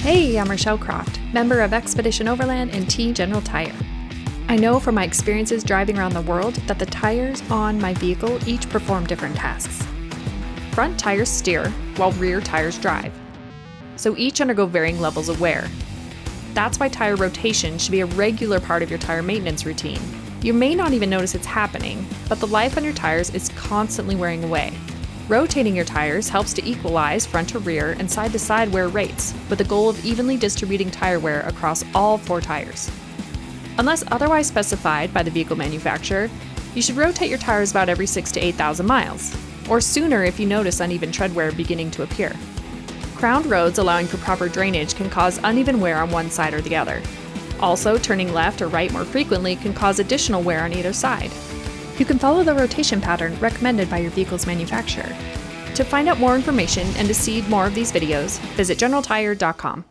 Hey, I'm Rochelle Croft, member of Expedition Overland and T General Tire. I know from my experiences driving around the world that the tires on my vehicle each perform different tasks. Front tires steer, while rear tires drive. So each undergo varying levels of wear. That's why tire rotation should be a regular part of your tire maintenance routine. You may not even notice it's happening, but the life on your tires is constantly wearing away. Rotating your tires helps to equalize front to rear and side to side wear rates, with the goal of evenly distributing tire wear across all 4 tires. Unless otherwise specified by the vehicle manufacturer, you should rotate your tires about every 6,000 to 8,000 miles, or sooner if you notice uneven tread wear beginning to appear. Crowned roads allowing for proper drainage can cause uneven wear on one side or the other. Also, turning left or right more frequently can cause additional wear on either side. You can follow the rotation pattern recommended by your vehicle's manufacturer. To find out more information and to see more of these videos, visit generaltire.com.